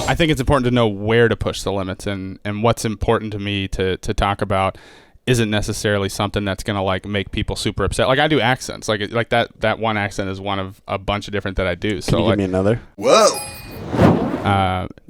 I think it's important to know where to push the limits, and what's important to me to talk about isn't necessarily something that's gonna like make people super upset. Like I do accents, like that one accent is one of a bunch of different that I do. So can you give me another? Whoa.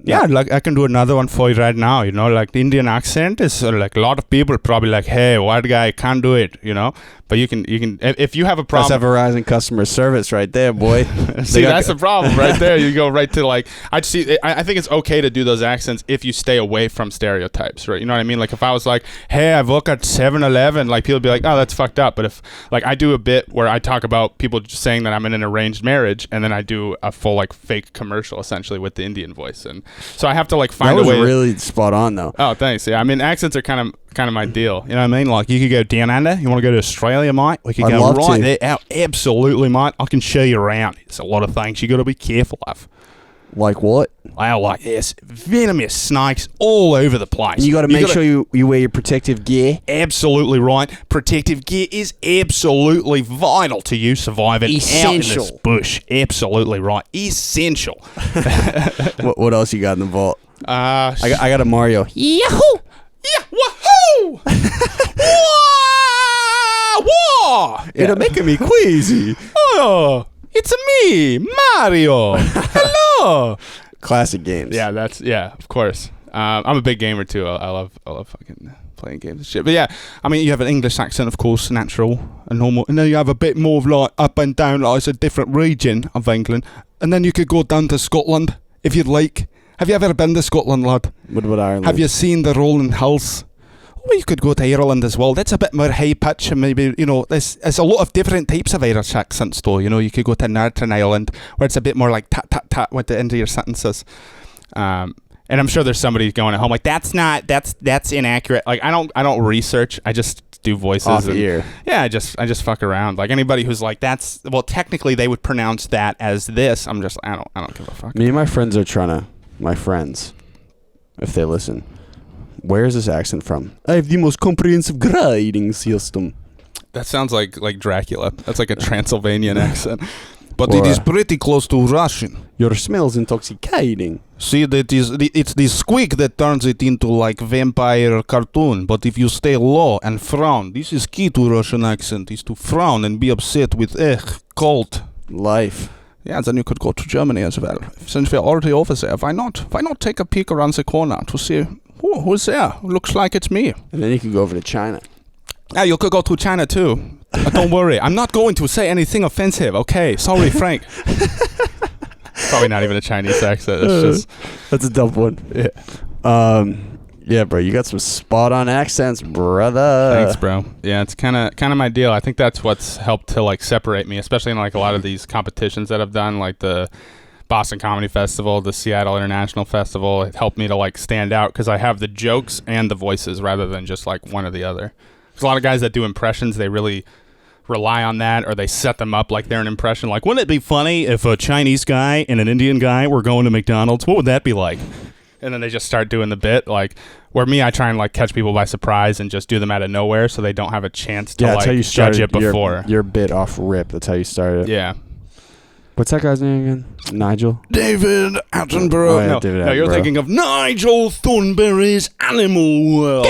Yeah, like I can do another one for you right now. You know, like the Indian accent is like a lot of people probably like, hey, white guy can't do it. You know, but you can if you have a problem. That's a Verizon customer service right there, boy. See, that's the problem right there. You go right to like I think it's okay to do those accents if you stay away from stereotypes, right? You know what I mean? Like if I was like, hey, I work at 7-Eleven, like people would be like, oh, that's fucked up. But if like I do a bit where I talk about people just saying that I'm in an arranged marriage, and then I do a full like fake commercial essentially with the Indian voice, and so I have to like find a way. That was really spot on though. Oh, thanks. Yeah, I mean accents are kind of my deal. You know what I mean? Like you could go down under. You want to go to Australia, mate? We could go right there. Absolutely, mate. I can show you around. It's a lot of things you got to be careful of. Like what? Well, like there's venomous snakes all over the place. And you got to make sure you wear your protective gear. Absolutely right. Protective gear is absolutely vital to you surviving out in this bush. Absolutely right. Essential. What else you got in the vault? I got a Mario. Yahoo! Yeah, woohoo! Whoa! Yeah. It's making me queasy. Oh, it's me, Mario. Hello. Classic games. Yeah, of course. I'm a big gamer too. I love fucking playing games and shit. But yeah, I mean, you have an English accent, of course, natural and normal, and then you have a bit more of like up and down, like it's a different region of England, and then you could go down to Scotland if you'd like. Have you ever been to Scotland, lad? What about Ireland? Have you seen the rolling hills? Well, you could go to Ireland as well. That's a bit more high pitch, and maybe, you know, there's a lot of different types of Irish accents, though. You know, you could go to Northern Ireland, where it's a bit more like tat with the end of your sentences. And I'm sure there's somebody going at home like, that's inaccurate. Like, I don't research. I just do voices. Off the ear. Yeah, I just fuck around. Like anybody who's like, technically they would pronounce that as this. I don't give a fuck. Me and my friends are trying to. My friends, if they listen, where is this accent from? I have the most comprehensive grading system. That sounds like Dracula. That's like a Transylvanian accent. But it is pretty close to Russian. Your smell's intoxicating. See, it's the squeak that turns it into like vampire cartoon. But if you stay low and frown, this is key to Russian accent, is to frown and be upset with cold life. Yeah, then you could go to Germany as well. Since we're already over there, why not take a peek around the corner to see who's there? Looks like it's me. And then you could go over to China. Yeah, you could go to China too. Don't worry, I'm not going to say anything offensive, okay? Sorry, Frank. Probably not even a Chinese accent. It's just... That's a dumb one. Yeah. Yeah, bro, you got some spot-on accents, brother. Thanks, bro. Yeah, it's kind of my deal. I think that's what's helped to like separate me, especially in like a lot of these competitions that I've done, like the Boston Comedy Festival, the Seattle International Festival. It helped me to like stand out because I have the jokes and the voices rather than just like one or the other. There's a lot of guys that do impressions. They really rely on that, or they set them up like they're an impression. Like, wouldn't it be funny if a Chinese guy and an Indian guy were going to McDonald's? What would that be like? And then they just start doing the bit, like, where me, I try and like catch people by surprise and just do them out of nowhere so they don't have a chance to like judge it before. Your bit off rip. That's how you started. Yeah. What's that guy's name again? Nigel? David Attenborough. Oh, yeah, no, David no, you're Attenborough. thinking of Nigel Thornberry's Animal World.